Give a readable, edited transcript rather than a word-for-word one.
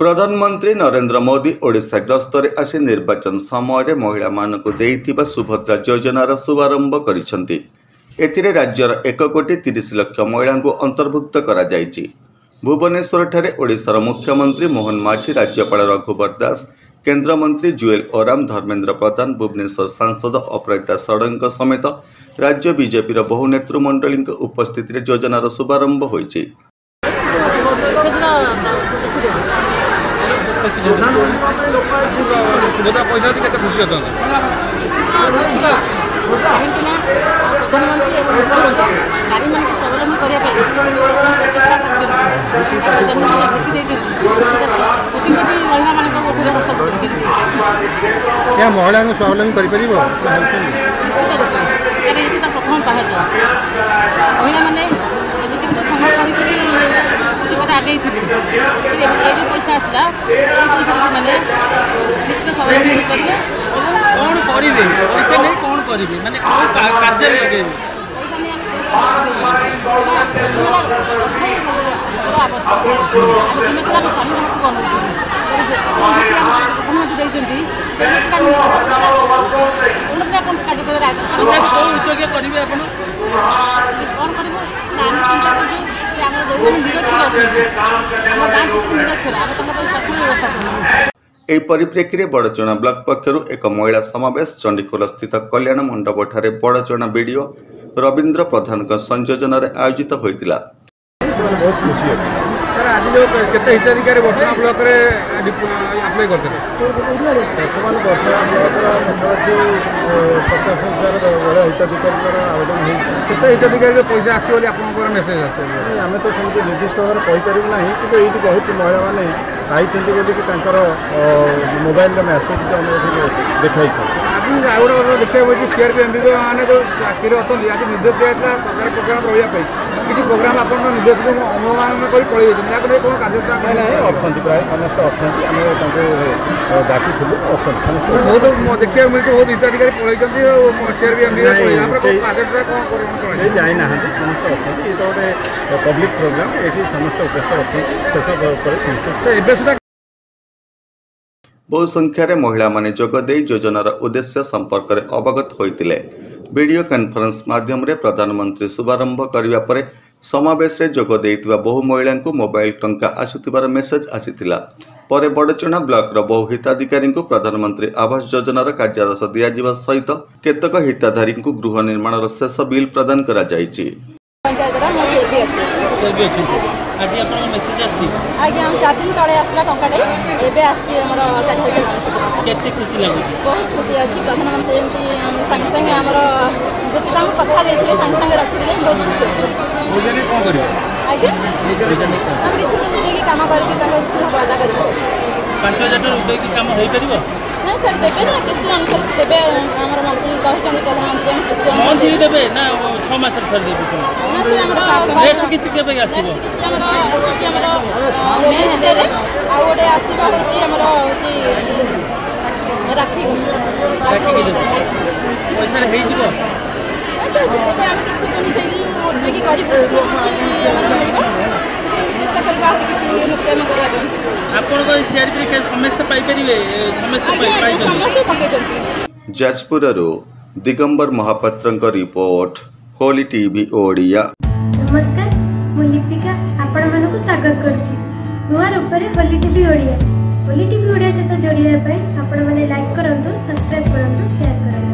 प्रधानमंत्री नरेंद्र मोदी ओडिशा गस्तरे आसी निर्वाचन समय महिला मानक देइथिबा सुभद्रा योजनार शुभारंभ करिसेंति। एथिरे राज्यर 1,30,00,000 महिला को अंतर्भुक्त करा जायछि। भुवनेश्वर ठारे ओडिशार मुख्यमंत्री मोहन माझी, राज्यपाल रघुवर दास, केंद्र मंत्री जुएल ओराम, धर्मेंद्र प्रधान, भुवनेश्वर सांसद अपराजिता षडंग समेत राज्य बीजेपी बहु नेतृमंडली उपस्थिति योजनार शुभारंभ होइछि। सुभद्रा पैसा केते खुशी अछन प्रधानमंत्री नारी मान स्वावलंबी या महिला स्वावलंबी कर प्रथम पाहज महिला मैंने आगे पैसा आसला पैसा निश्चित स्वावलंबी कौन करेंगे पैसा नहीं कौन करेंगे माने कार्य लगे एही परिप्रेक्षी में बड़चना ब्लॉक पक्षर एक महिला समावेश चंडीखोल स्थित कल्याण मंडप ठारे बड़चना बीडीओ रवींद्र प्रधान संयोजन आयोजित होता। बहुत खुशी अच्छी सर आज जो केते हिताधिकारी बर्तमान ब्लॉक रे अप्लाई करते बर्तमान बर्तमान ब्लॉक पाखापाखि 50,000 बड़ा हिताधिकारी आवेदन होते हिताधिकारी पैसा आसो आप मेसेज आस आम तो सेमती निर्दिष्ट भाव कहीपर ना कि ये बहुत महिला मैंने आई मोबाइल मेसेज देखा आज देखा सीआरपीएमपी मैंने जो चाकरी अच्छा आज निर्देश दिया सरकार प्रोग्राम रही किसी प्रोग्राम आप निर्देश को अनुमान कर पड़े कौन कार्य अच्छा प्राय समस्त अच्छा डाकी समस्त बहुत देखा मिलते बहुत हिताधिकारी पढ़ाई सीआरपीएमपी जाना समस्त अच्छा ये तो गोटे पब्लिक प्रोग्राम ये समस्त उपस्थित अच्छे शेष समस्त बहु संख्यार महिला माने जोगदे योजनार उद्देश्य संपर्क में अवगत होते। वीडियो कॉन्फ्रेंस माध्यम रे प्रधानमंत्री शुभारंभ करने पर समावेश रे जोग देइतिबा बहु महिला को मोबाइल टंका आसुथिबार मेसेज आसीथिला। परे बड़चना ब्लॉक रो बहु हिताधिकारी को प्रधानमंत्री आवास योजनार कार्यादेश दिया सहित केतक हिताधारी को गृह निर्माण शेष बिल प्रदान करा जायछि। आज आप मेसेज आज्ञा हम 4 दिन तले आसला टंकाटे एबे आसी हमर 4,000 केते खुशी लागु बहुत खुशी अछि। प्रधानमंत्री संगे संगे हमर जति दाम कथा देथिले संगे संगे रखिले बहुत खुशी अछि। ओजने कोन करियो आज्ञा ओजने हम किछु देकी काम करके ताको इच्छा वादा करियो 5,000 रुपए की काम होई परिबो ना सर देबे ना किस्त अनुसार से देबे हमर मंत्री कहछन प्रधानमंत्री हम किस्त मंत्री देबे ना 6 मास थर देबे ना सर हमर नेक्स्ट किस्त केबे आसीबो हमर मे देरे आ ओडे आसीबा होची हमर होची राखी के पैसा हे जिवो सर से हम किछि कोनी से जी ओडे की करी किछि चेष्टा करबा किछि नुके में करबा आपण को सीआरपी के समस्त पाई परिबे समस्त पाई समस्त पके जंती। Jajpur Digambar Mahapatra report Holy TV Odia. नमस्कार मु लिपिका आपण मानको स्वागत करछि नुआ रूपरे Holy TV Odia. Holy TV Odia सहित जोड़िया आपण माने लाइक करंतु, सब्सक्राइब करंतु, शेयर करंतु।